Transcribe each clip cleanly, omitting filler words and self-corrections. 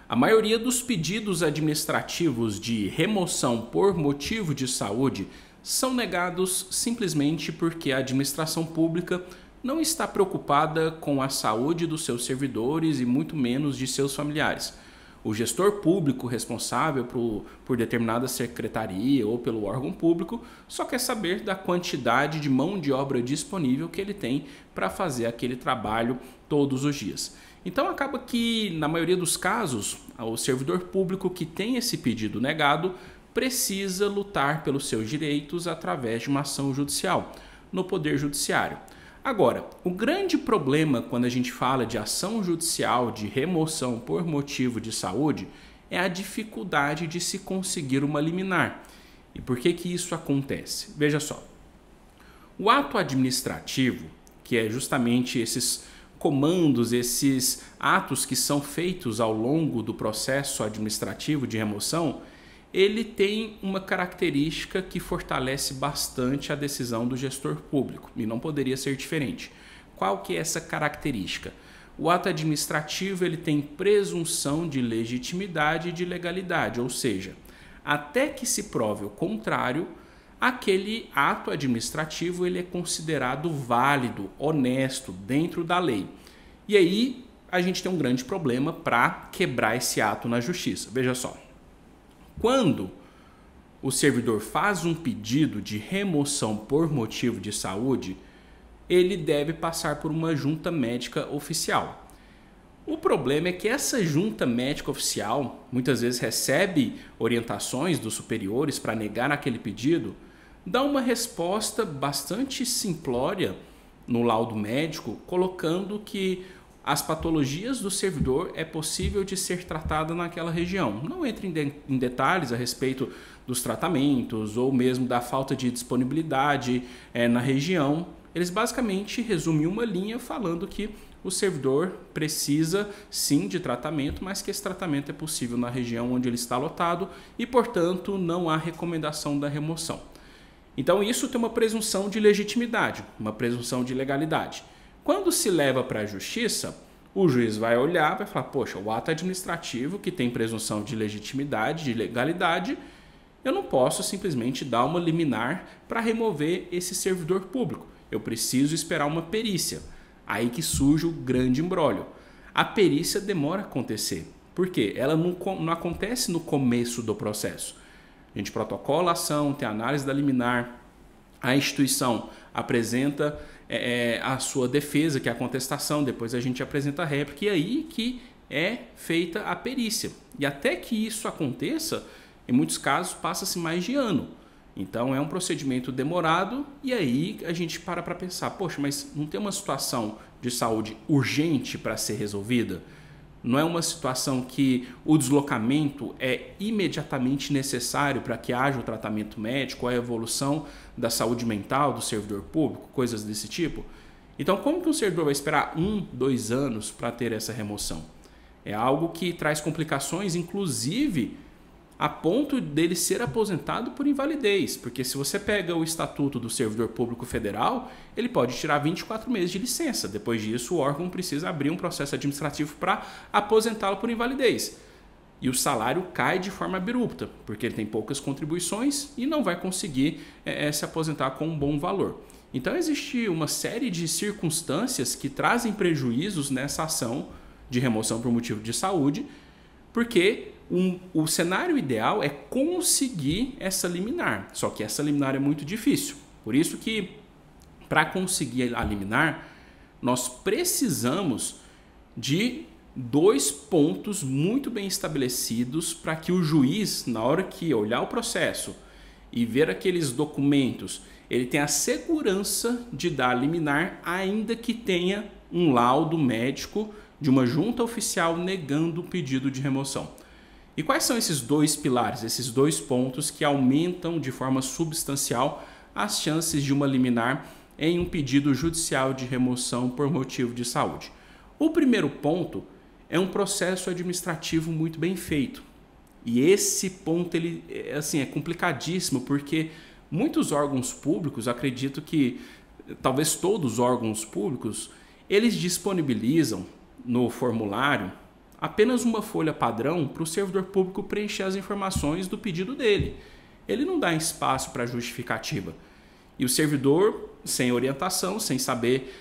A maioria dos pedidos administrativos de remoção por motivo de saúde são negados simplesmente porque a administração pública não está preocupada com a saúde dos seus servidores e muito menos de seus familiares. O gestor público responsável por determinada secretaria ou pelo órgão público só quer saber da quantidade de mão de obra disponível que ele tem para fazer aquele trabalho todos os dias. Então acaba que, na maioria dos casos, o servidor público que tem esse pedido negado precisa lutar pelos seus direitos através de uma ação judicial no Poder Judiciário. Agora, o grande problema quando a gente fala de ação judicial de remoção por motivo de saúde é a dificuldade de se conseguir uma liminar. E por que isso acontece? Veja só, o ato administrativo, que é justamente esses comandos, esses atos que são feitos ao longo do processo administrativo de remoção, ele tem uma característica que fortalece bastante a decisão do gestor público e não poderia ser diferente. Qual que é essa característica? O ato administrativo ele tem presunção de legitimidade e de legalidade, ou seja, até que se prove o contrário, aquele ato administrativo ele é considerado válido, honesto, dentro da lei. E aí a gente tem um grande problema para quebrar esse ato na justiça. Veja só. Quando o servidor faz um pedido de remoção por motivo de saúde, ele deve passar por uma junta médica oficial. O problema é que essa junta médica oficial muitas vezes recebe orientações dos superiores para negar aquele pedido, dá uma resposta bastante simplória no laudo médico, colocando que as patologias do servidor é possível de ser tratada naquela região. Não entra em detalhes a respeito dos tratamentos ou mesmo da falta de disponibilidade na região. Eles basicamente resumem uma linha falando que o servidor precisa sim de tratamento, mas que esse tratamento é possível na região onde ele está lotado e, portanto, não há recomendação da remoção. Então isso tem uma presunção de legitimidade, uma presunção de legalidade. Quando se leva para a justiça, o juiz vai olhar e vai falar, poxa, o ato administrativo que tem presunção de legitimidade, de legalidade, eu não posso simplesmente dar uma liminar para remover esse servidor público. Eu preciso esperar uma perícia. Aí que surge o grande imbróglio. A perícia demora a acontecer. Por quê? Ela não acontece no começo do processo. A gente protocola a ação, tem a análise da liminar, a instituição apresenta a sua defesa, que é a contestação, depois a gente apresenta a réplica e aí que é feita a perícia. E até que isso aconteça, em muitos casos passa-se mais de ano. Então é um procedimento demorado e aí a gente para pensar, poxa, mas não tem uma situação de saúde urgente para ser resolvida? Não é uma situação que o deslocamento é imediatamente necessário para que haja o tratamento médico, a evolução da saúde mental do servidor público, coisas desse tipo? Então, como que um servidor vai esperar 1, 2 anos para ter essa remoção? É algo que traz complicações, inclusive a ponto dele ser aposentado por invalidez, porque se você pega o Estatuto do Servidor Público Federal, ele pode tirar 24 meses de licença. Depois disso, o órgão precisa abrir um processo administrativo para aposentá-lo por invalidez. E o salário cai de forma abrupta, porque ele tem poucas contribuições e não vai conseguir se aposentar com um bom valor. Então, existe uma série de circunstâncias que trazem prejuízos nessa ação de remoção por motivo de saúde, porque o cenário ideal é conseguir essa liminar, só que essa liminar é muito difícil. Por isso que, para conseguir a liminar, nós precisamos de 2 pontos muito bem estabelecidos para que o juiz, na hora que olhar o processo e ver aqueles documentos, ele tenha a segurança de dar a liminar, ainda que tenha um laudo médico de uma junta oficial negando o pedido de remoção. E quais são esses 2 pilares, esses 2 pontos que aumentam de forma substancial as chances de uma liminar em um pedido judicial de remoção por motivo de saúde? O primeiro ponto é um processo administrativo muito bem feito. E esse ponto ele, é complicadíssimo, porque muitos órgãos públicos, acredito que talvez todos os órgãos públicos, eles disponibilizam no formulário apenas uma folha padrão para o servidor público preencher as informações do pedido dele. Ele não dá espaço para justificativa. E o servidor, sem orientação, sem saber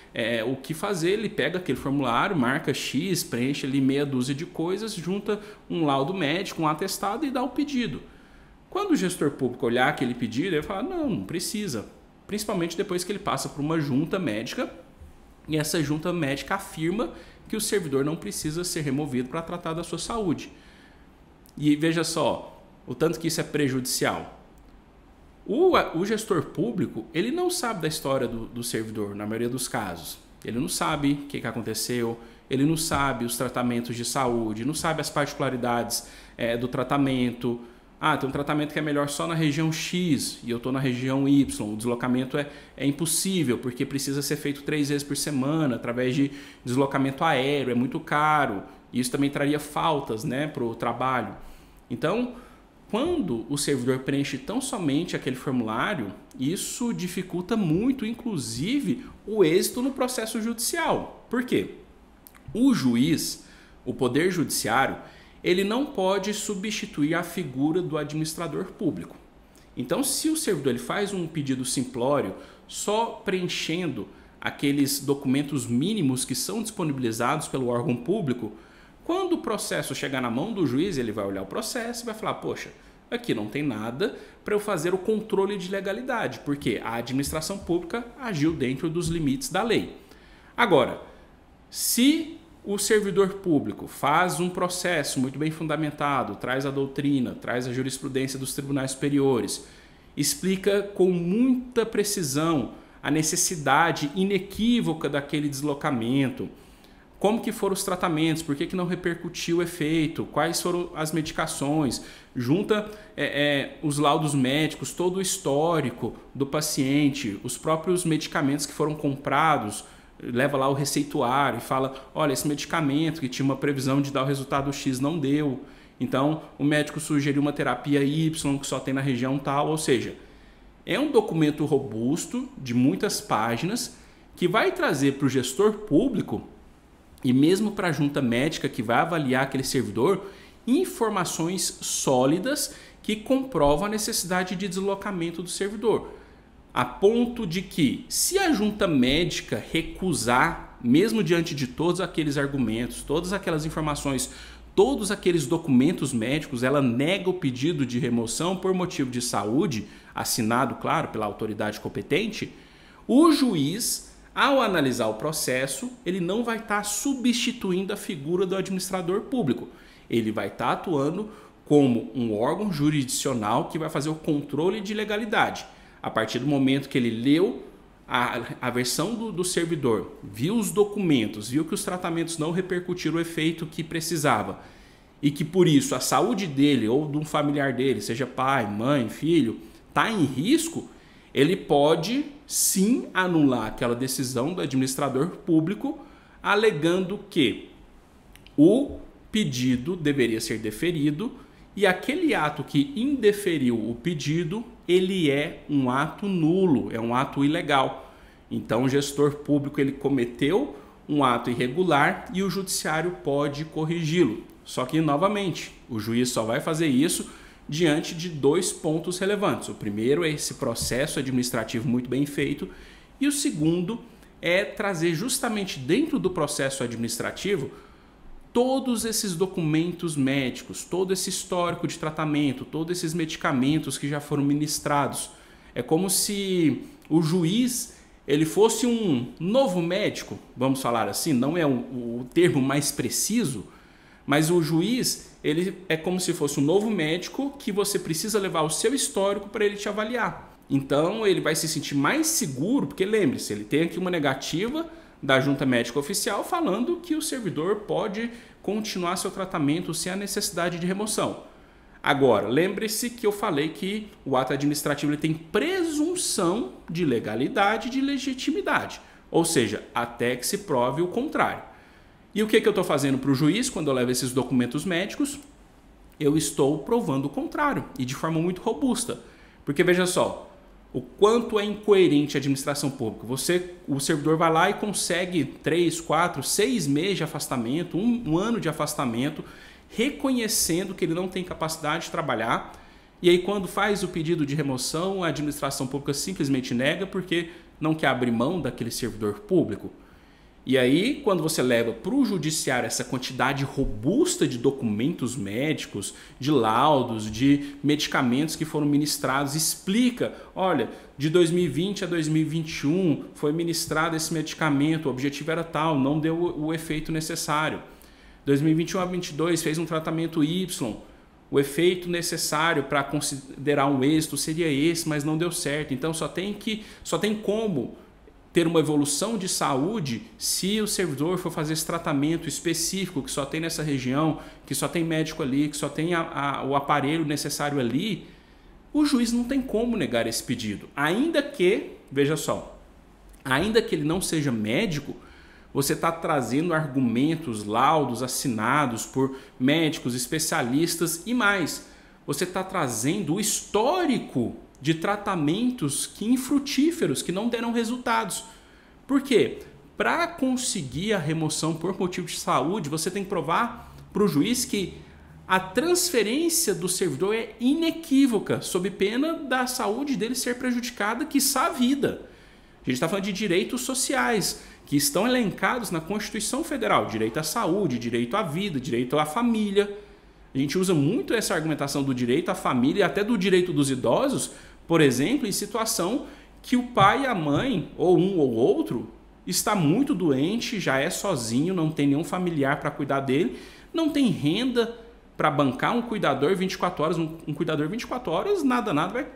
o que fazer, ele pega aquele formulário, marca X, preenche ali meia dúzia de coisas, junta um laudo médico, um atestado e dá o pedido. Quando o gestor público olhar aquele pedido, ele vai falar, não precisa. Principalmente depois que ele passa por uma junta médica e essa junta médica afirma que o servidor não precisa ser removido para tratar da sua saúde. E veja só, o tanto que isso é prejudicial. O gestor público, ele não sabe da história do servidor, na maioria dos casos. Ele não sabe o que aconteceu, ele não sabe os tratamentos de saúde, não sabe as particularidades do tratamento. Tem um tratamento que é melhor só na região X e eu estou na região Y. O deslocamento é impossível porque precisa ser feito 3 vezes por semana através de deslocamento aéreo, é muito caro. E isso também traria faltas, né, para o trabalho. Então, quando o servidor preenche tão somente aquele formulário, isso dificulta muito, inclusive, o êxito no processo judicial. Por quê? O juiz, o poder judiciário, ele não pode substituir a figura do administrador público. Então, se o servidor ele faz um pedido simplório, só preenchendo aqueles documentos mínimos que são disponibilizados pelo órgão público, quando o processo chegar na mão do juiz, ele vai olhar o processo e vai falar, poxa, aqui não tem nada para eu fazer o controle de legalidade, porque a administração pública agiu dentro dos limites da lei. Agora, se o servidor público faz um processo muito bem fundamentado, traz a doutrina, traz a jurisprudência dos tribunais superiores, explica com muita precisão a necessidade inequívoca daquele deslocamento, como que foram os tratamentos, por que não repercutiu o efeito, quais foram as medicações, junta os laudos médicos, todo o histórico do paciente, os próprios medicamentos que foram comprados, leva lá o receituário e fala, olha, esse medicamento que tinha uma previsão de dar o resultado X não deu, então o médico sugeriu uma terapia Y que só tem na região tal, ou seja, é um documento robusto de muitas páginas que vai trazer para o gestor público e mesmo para a junta médica que vai avaliar aquele servidor, informações sólidas que comprovam a necessidade de deslocamento do servidor. A ponto de que, se a junta médica recusar, mesmo diante de todos aqueles argumentos, todas aquelas informações, todos aqueles documentos médicos, ela nega o pedido de remoção por motivo de saúde, assinado, claro, pela autoridade competente, o juiz, ao analisar o processo, ele não vai estar substituindo a figura do administrador público. Ele vai estar atuando como um órgão jurisdicional que vai fazer o controle de legalidade. A partir do momento que ele leu a versão do servidor, viu os documentos, viu que os tratamentos não repercutiram o efeito que precisava e que por isso a saúde dele ou de um familiar dele, seja pai, mãe, filho, está em risco, ele pode sim anular aquela decisão do administrador público, alegando que o pedido deveria ser deferido e aquele ato que indeferiu o pedido, ele é um ato nulo, é um ato ilegal. Então o gestor público ele cometeu um ato irregular e o judiciário pode corrigi-lo. Só que, novamente, o juiz só vai fazer isso diante de 2 pontos relevantes. O primeiro é esse processo administrativo muito bem feito e o segundo é trazer justamente dentro do processo administrativo todos esses documentos médicos, todo esse histórico de tratamento, todos esses medicamentos que já foram ministrados. É como se o juiz ele fosse um novo médico, vamos falar assim, não é o termo mais preciso, mas o juiz ele é como se fosse um novo médico que você precisa levar o seu histórico para ele te avaliar. Então ele vai se sentir mais seguro, porque lembre-se, ele tem aqui uma negativa da junta médica oficial falando que o servidor pode continuar seu tratamento sem a necessidade de remoção. Agora, lembre-se que eu falei que o ato administrativo ele tem presunção de legalidade e de legitimidade, ou seja, até que se prove o contrário. E o que eu estou fazendo para o juiz quando eu levo esses documentos médicos? Eu estou provando o contrário e de forma muito robusta. Porque veja só, O quanto é incoerente a administração pública. O servidor vai lá e consegue 3, 4, 6 meses de afastamento, um ano de afastamento, reconhecendo que ele não tem capacidade de trabalhar. E aí, quando faz o pedido de remoção, a administração pública simplesmente nega porque não quer abrir mão daquele servidor público. E aí, quando você leva para o judiciário essa quantidade robusta de documentos médicos, de laudos, de medicamentos que foram ministrados, explica, olha, de 2020 a 2021 foi ministrado esse medicamento, o objetivo era tal, não deu o efeito necessário. 2021 a 2022 fez um tratamento Y, o efeito necessário para considerar um êxito seria esse, mas não deu certo. Então só tem como ter uma evolução de saúde se o servidor for fazer esse tratamento específico que só tem nessa região, que só tem médico ali, que só tem o aparelho necessário ali. O juiz não tem como negar esse pedido. Ainda que, veja só, ainda que ele não seja médico, você está trazendo argumentos, laudos assinados por médicos, especialistas e mais. Você está trazendo o histórico de tratamentos infrutíferos que não deram resultados. Por quê? Para conseguir a remoção por motivo de saúde, você tem que provar para o juiz que a transferência do servidor é inequívoca, sob pena da saúde dele ser prejudicada, quiçá a vida. A gente está falando de direitos sociais, que estão elencados na Constituição Federal. Direito à saúde, direito à vida, direito à família. A gente usa muito essa argumentação do direito à família e até do direito dos idosos, por exemplo, em situação que o pai e a mãe, ou um ou outro, está muito doente, já é sozinho, não tem nenhum familiar para cuidar dele, não tem renda para bancar um cuidador 24 horas. Um cuidador 24 horas, nada vai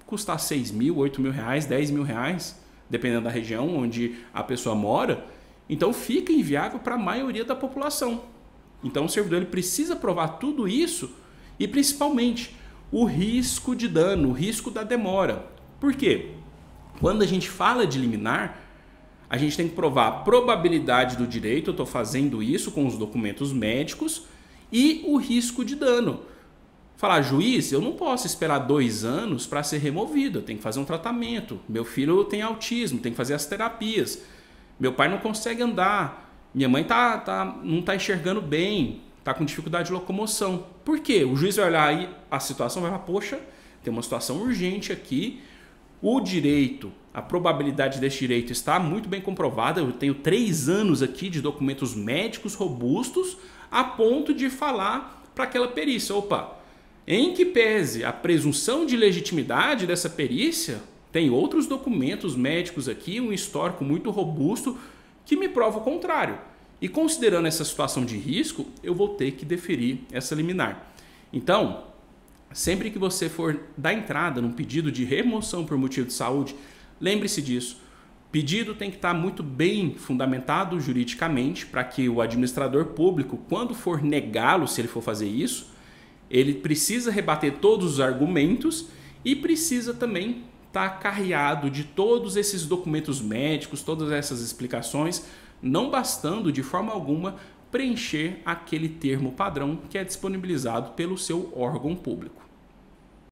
custar 6 mil, 8 mil reais, 10 mil reais, dependendo da região onde a pessoa mora. Então fica inviável para a maioria da população. Então o servidor ele precisa provar tudo isso e principalmente o risco de dano, o risco da demora. Por quê? Quando a gente fala de liminar, a gente tem que provar a probabilidade do direito, eu estou fazendo isso com os documentos médicos, e o risco de dano. Falar, juiz, eu não posso esperar 2 anos para ser removido, eu tenho que fazer um tratamento. Meu filho tem autismo, tem que fazer as terapias. Meu pai não consegue andar, minha mãe não está enxergando bem, está com dificuldade de locomoção. Por quê? O juiz vai olhar aí a situação e vai falar, poxa, tem uma situação urgente aqui, o direito, a probabilidade desse direito está muito bem comprovada, eu tenho 3 anos aqui de documentos médicos robustos a ponto de falar para aquela perícia, opa, em que pese a presunção de legitimidade dessa perícia, tem outros documentos médicos aqui, um histórico muito robusto que me prova o contrário. E considerando essa situação de risco, eu vou ter que deferir essa liminar. Então, sempre que você for dar entrada num pedido de remoção por motivo de saúde, lembre-se disso. O pedido tem que estar muito bem fundamentado juridicamente para que o administrador público, quando for negá-lo, se ele for fazer isso, ele precisa rebater todos os argumentos e precisa também estar carreado de todos esses documentos médicos, todas essas explicações, não bastando de forma alguma preencher aquele termo padrão que é disponibilizado pelo seu órgão público.